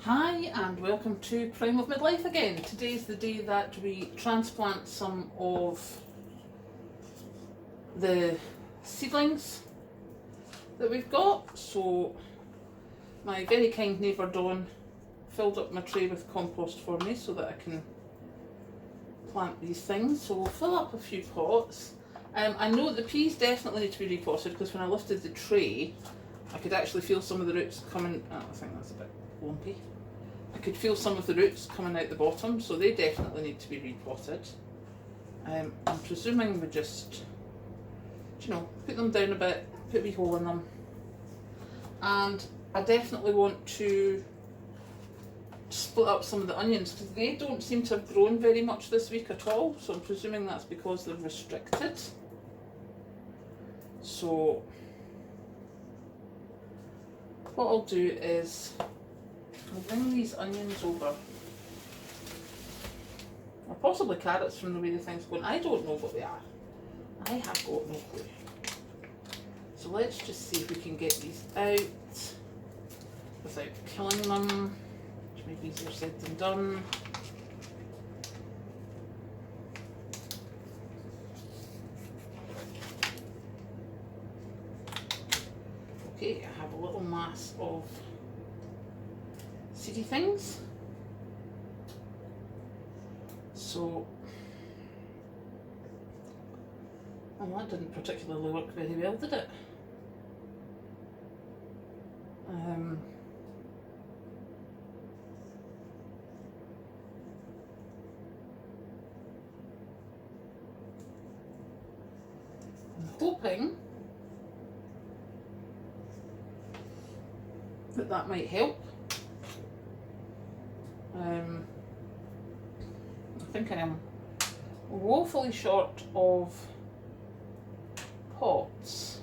Hi and welcome to Prime of Midlife again. Today's the day that we transplant some of the seedlings that we've got. So my very kind neighbour Dawn filled up my tray with compost for me so that I can plant these things. So we'll fill up a few pots. I know the peas definitely need to be repotted because when I lifted the tray I could actually feel some of the roots coming. I think that's a bit lumpy. I could feel some of the roots coming out the bottom, so they definitely need to be repotted. I'm presuming we just, put them down a bit, put a wee hole in them. And I definitely want to split up some of the onions because they don't seem to have grown very much this week at all, so I'm presuming that's because they're restricted. So what I'll do is I'll bring these onions over, or possibly carrots from the way the thing's going. I don't know what they are. I have got no clue. So let's just see if we can get these out without killing them, which may be easier said than done. Okay, I have a little mass of seedy things. So, well, that didn't particularly work very well, did it? I'm hoping that might help. I think I am woefully short of pots.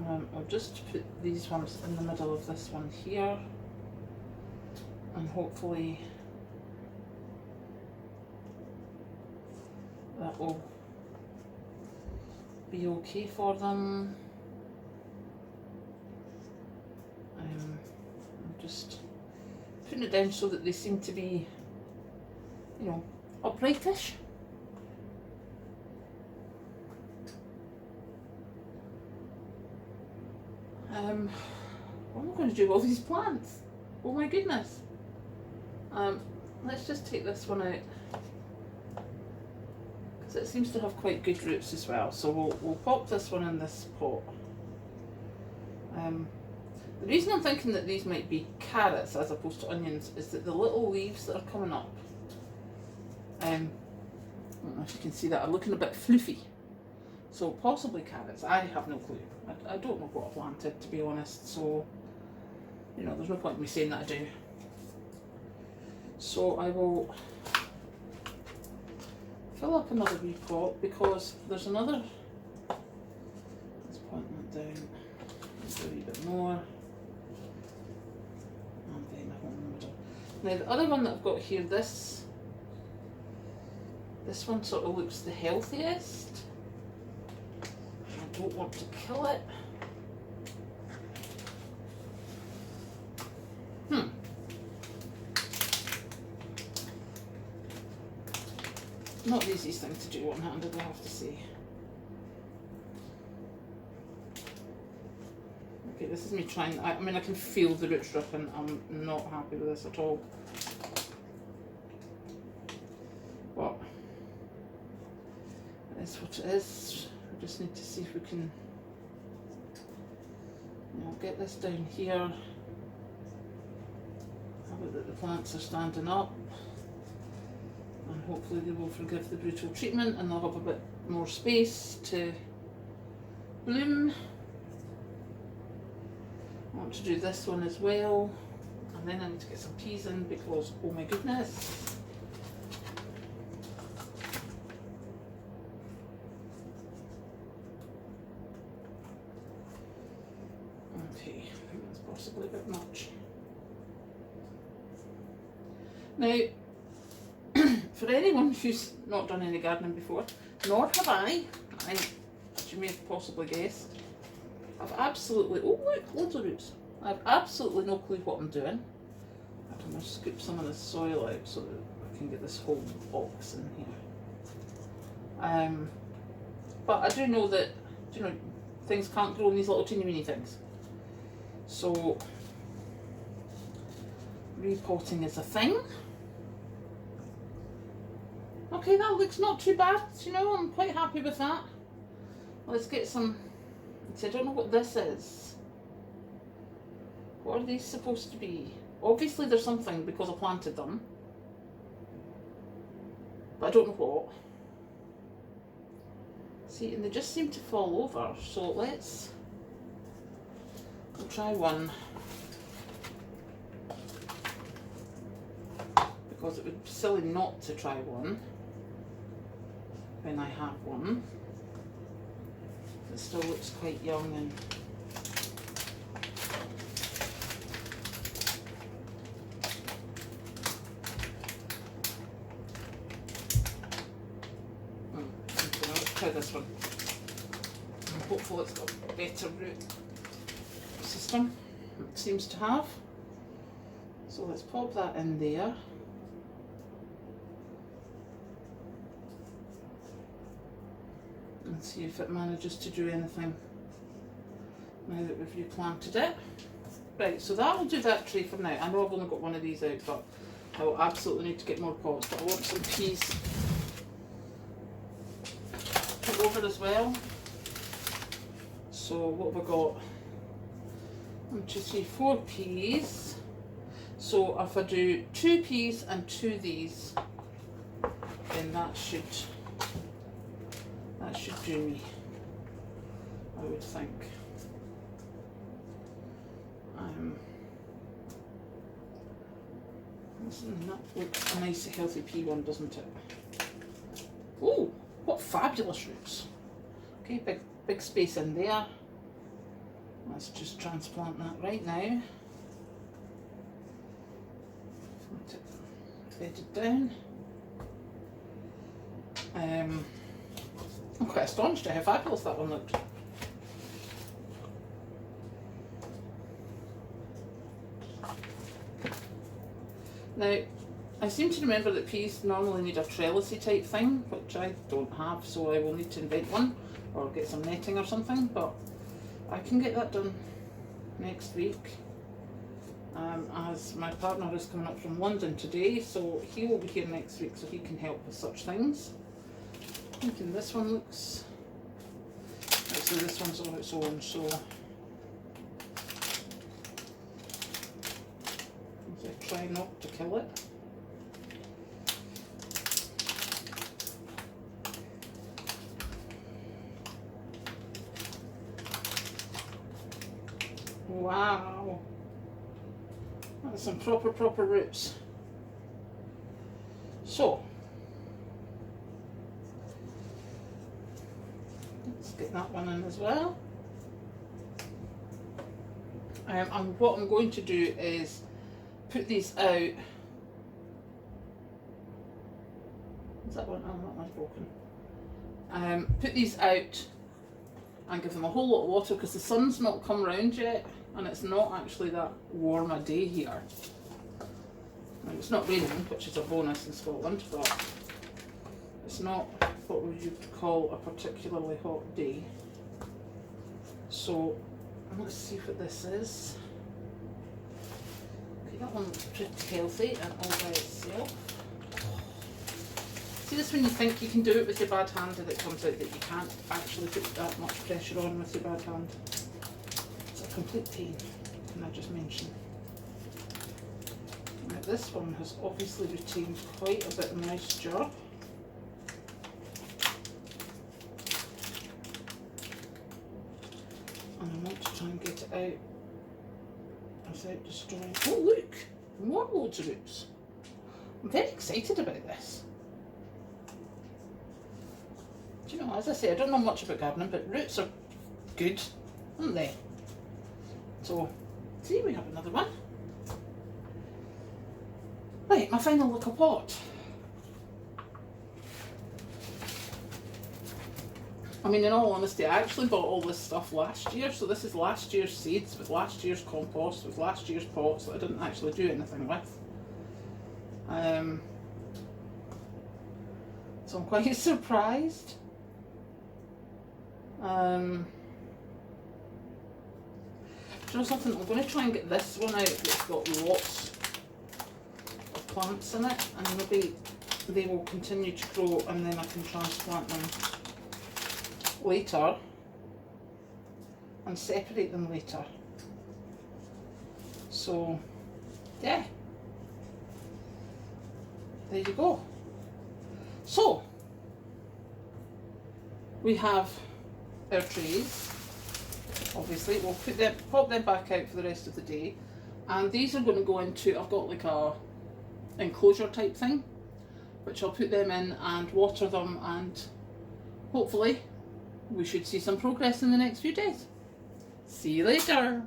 I'll just put these ones in the middle of this one here, and hopefully that will be okay for them. I'm just putting it down so that they seem to be, uprightish. What am I going to do with all these plants? Oh my goodness. Let's just take this one out because it seems to have quite good roots as well. So we'll pop this one in this pot. The reason I'm thinking that these might be carrots as opposed to onions is that the little leaves that are coming up, I don't know if you can see that, are looking a bit floofy. So possibly carrots. I have no clue. I don't know what I planted, to be honest. So, there's no point in me saying that I do. So I will fill up another wee pot because there's another. Let's point that down. Do a wee bit more. And then a hole in the middle. Now the other one that I've got here, this one sort of looks the healthiest. I don't want to kill it. Not the easiest thing to do one-handed, I have to say. Okay, this is me trying. I mean, I can feel the roots dripping. I'm not happy with this at all. But it is what it is. We just need to see if we can, get this down here. Have it that the plants are standing up. And hopefully they will forgive the brutal treatment and they'll have a bit more space to bloom. I want to do this one as well, and then I need to get some peas in because, oh my goodness. Okay, I think that's possibly a bit much. Now, for anyone who's not done any gardening before, nor have I, as you may have possibly guessed, I've absolutely, oh look, loads of roots. I have absolutely no clue what I'm doing. I'm going to scoop some of the soil out so that I can get this whole box in here. But I do know that, you know, things can't grow in these little teeny weeny things. So repotting is a thing. Okay, that looks not too bad, you know, I'm quite happy with that. Let's get some, see, I don't know what this is. What are these supposed to be? Obviously there's something because I planted them. But I don't know what. See, and they just seem to fall over, so we'll try one. Because it would be silly not to try one when I have one. It still looks quite young and okay, let's try this one. And hopefully it's got a better root system. It seems to have. So let's pop that in there. And see if it manages to do anything now that we've replanted it. Right, so that will do that tray for now. I know I've only got one of these out, but I will absolutely need to get more pots. But I want some peas put over as well. So what have we got? 1, 2, 3, 4 peas. So if I do 2 peas and 2 of these, then that should do me, I would think. That looks a nice healthy pea one, doesn't it? Oh, what fabulous roots. Okay, big space in there. Let's just transplant that right now. Let it bedded down. I'm quite astonished at how fabulous that one looked. Now, I seem to remember that peas normally need a trellisy type thing, which I don't have, so I will need to invent one or get some netting or something, but I can get that done next week. As my partner is coming up from London today, so he will be here next week so he can help with such things. I'm thinking this one looks, actually this one's on its own, so I try not to kill it. Wow, that's some proper roots. So let's get that one in as well. And what I'm going to do is put these out. Is that one? Oh, that one's broken. Put these out and give them a whole lot of water because the sun's not come round yet and it's not actually that warm a day here. And it's not raining, which is a bonus in Scotland, but it's not what we would call a particularly hot day. So let's see what this is. Okay, that one looks pretty healthy and all by itself. See this when you think you can do it with your bad hand and it comes out that you can't actually put that much pressure on with your bad hand. It's a complete pain, can I just mention. Now this one has obviously retained quite a bit of moisture. And I want to try and get it out without destroying. Oh look! More loads of roots. I'm very excited about this. Do you know, as I say, I don't know much about gardening, but roots are good, aren't they? So, see, we have another one. Right, my final little pot. I mean, in all honesty, I actually bought all this stuff last year, so this is last year's seeds with last year's compost with last year's pots that I didn't actually do anything with. So I'm quite surprised. Do you know something? I'm going to try and get this one out that's got lots of plants in it, and maybe they will continue to grow and then I can transplant them later and separate them later. So yeah, there you go. So we have our trays. Obviously we'll pop them back out for the rest of the day, and these are going to go into, I've got like a enclosure type thing which I'll put them in and water them, and hopefully we should see some progress in the next few days. See you later.